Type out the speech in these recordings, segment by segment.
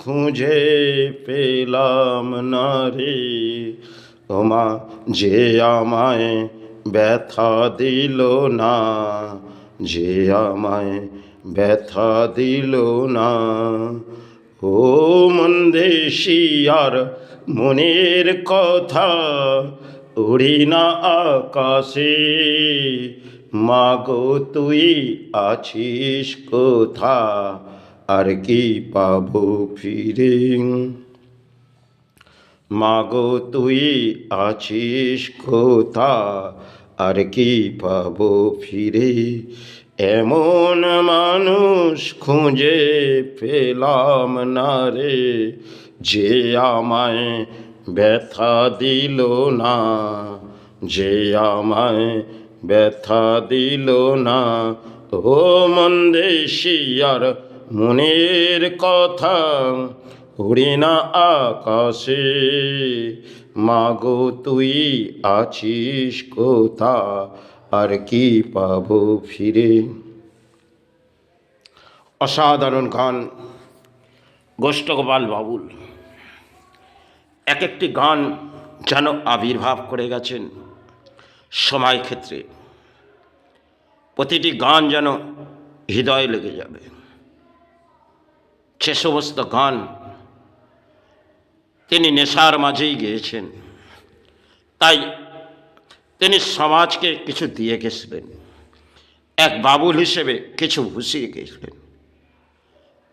খুঁজে পেলাম না রে, ওমা যে আমায় ব্যথা দিল না, যে আমায় ব্যথা দিল না। ও মন্দেশিয়ার মনের কথা উড়ি না আকাশে, মাগো তুই আছিস কোথা, আর কি পাবো ফিরে। মাগো তুই আছিস কোথা, আর কি পাবো ফিরে। এমন মানুষ খুঁজে পেলাম না রে, যে আমায় ব্যথা দিল না, যে আমায় ব্যথা দিল না। ও মন্দেশিয়ার মনের কথা উড়ে না আকাশে, মাগো তুই আছিস কোথা, আর কি পাবো ফিরে। অসাধারণ গান গোষ্ঠগোপাল বাবুল। এক একটি গান যেন আবির্ভাব করে গেছেন সময় ক্ষেত্রে, প্রতিটি গান যেন হৃদয়ে লেগে যাবে। সে সমস্ত গান তিনি নেশার মাঝেই গেয়েছেন, তাই তিনি সমাজকে কিছু দিয়ে গেছিলেন, এক বাবুল হিসেবে কিছু ভুষিয়ে গেছিলেন।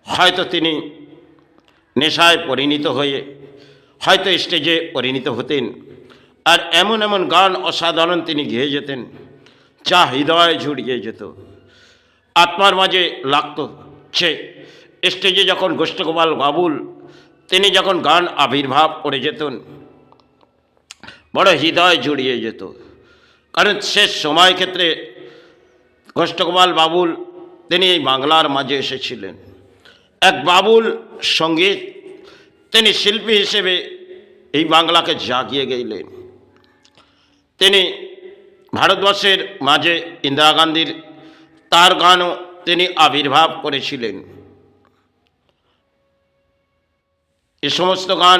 হয়তো তিনি নেশায় পরিণত হয়ে হয়তো স্টেজে পরিণত হতেন, আর এমন এমন গান অসাধারণ তিনি গেয়ে যেতেন যা হৃদয় জুড়িয়ে যেত, আত্মার মাঝে লাগত। সে স্টেজে যখন গোষ্ঠগোপাল বাবুল তিনি যখন গান আবির্ভাব করে যেতেন, বড় হৃদয় জুড়িয়ে যেত। কারণ শেষ সময় ক্ষেত্রে গোষ্ঠগোপাল বাবুল তিনি এই বাংলার মাঝে এসেছিলেন এক বাবুল সঙ্গীত, তিনি শিল্পী হিসেবে এই বাংলাকে জাগিয়ে গেলেন। তিনি ভারতবর্ষের মাঝে ইন্দিরা গান্ধীর তার গানও তিনি আবির্ভাব করেছিলেন। এ সমস্ত গান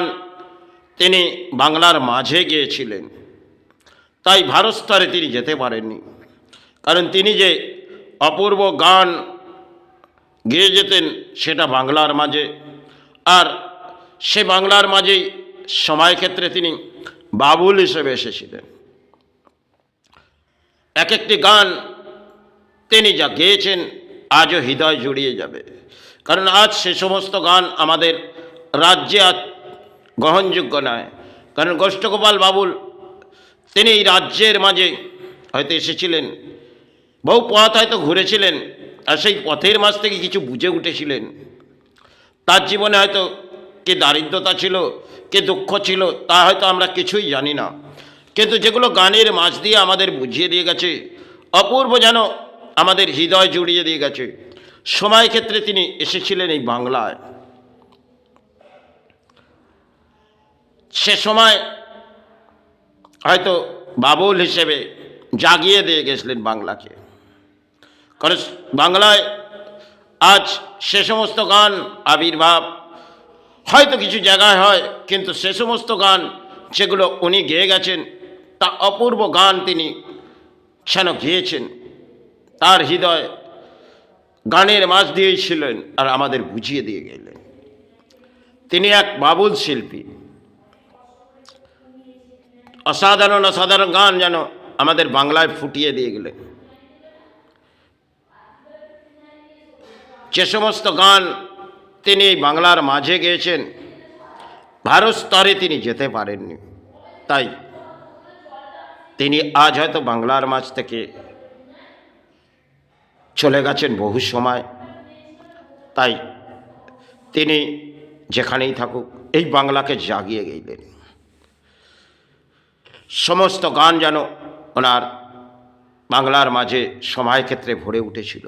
তিনি বাংলার মাঝে গেয়েছিলেন, তাই ভারত স্তরে তিনি যেতে পারেননি। কারণ তিনি যে অপূর্ব গান গেয়ে যেতেন সেটা বাংলার মাঝে, আর সে বাংলার মাঝেই সময় ক্ষেত্রে তিনি বাবুল হিসেবে এসেছিলেন। এক একটি গান তিনি যা গেয়েছেন আজও হৃদয় জুড়িয়ে যাবে। কারণ আজ সে সমস্ত গান আমাদের রাজ্যে আজ গ্রহণযোগ্য নয়। কারণ গোষ্ঠগোপাল বাবুল তিনি এই রাজ্যের মাঝে হয়তো এসেছিলেন, বহু পথ হয়তো ঘুরেছিলেন, আর সেই পথের মাঝ থেকে কিছু বুঝে উঠেছিলেন। তার জীবনে হয়তো কে দারিদ্রতা ছিল, কে দুঃখ ছিল, তা হয়তো আমরা কিছুই জানি না, কিন্তু যেগুলো গানের মাঝ দিয়ে আমাদের বুঝিয়ে দিয়ে গেছে, অপূর্ব যেন আমাদের হৃদয় জুড়িয়ে দিয়ে গেছে। সময় ক্ষেত্রে তিনি এসেছিলেন এই বাংলায়, সে সময় হয়তো বাবুল হিসেবে জাগিয়ে দিয়ে গেছিলেন বাংলাকে। কারণ বাংলায় আজ সে সমস্ত গান আবির্ভাব হয়তো কিছু জায়গায় হয়, কিন্তু সে সমস্ত গান যেগুলো উনি গেয়ে গেছেন তা অপূর্ব গান তিনি যেন গেয়েছেন। তার হৃদয় গানের মাঝ দিয়েই ছিলেন আর আমাদের বুঝিয়ে দিয়ে গেলেন। তিনি এক বাবুল শিল্পী। অসাধারণ অসাধারণ গান যেন আমাদের বাংলায় ফুটিয়ে দিয়ে গেলেন। যে সমস্ত গান তিনি বাংলার মাঝে গেয়েছেন ভারত স্তরে তিনি যেতে পারেননি, তাই তিনি আজ হয়তো বাংলার মাঝ থেকে চলে গেছেন বহু সময়। তাই তিনি যেখানেই থাকুক এই বাংলাকে জাগিয়ে গেলেন। সমস্ত গান যেন ওনার বাংলার মাঝে সময় ক্ষেত্রে ভরে উঠেছিল।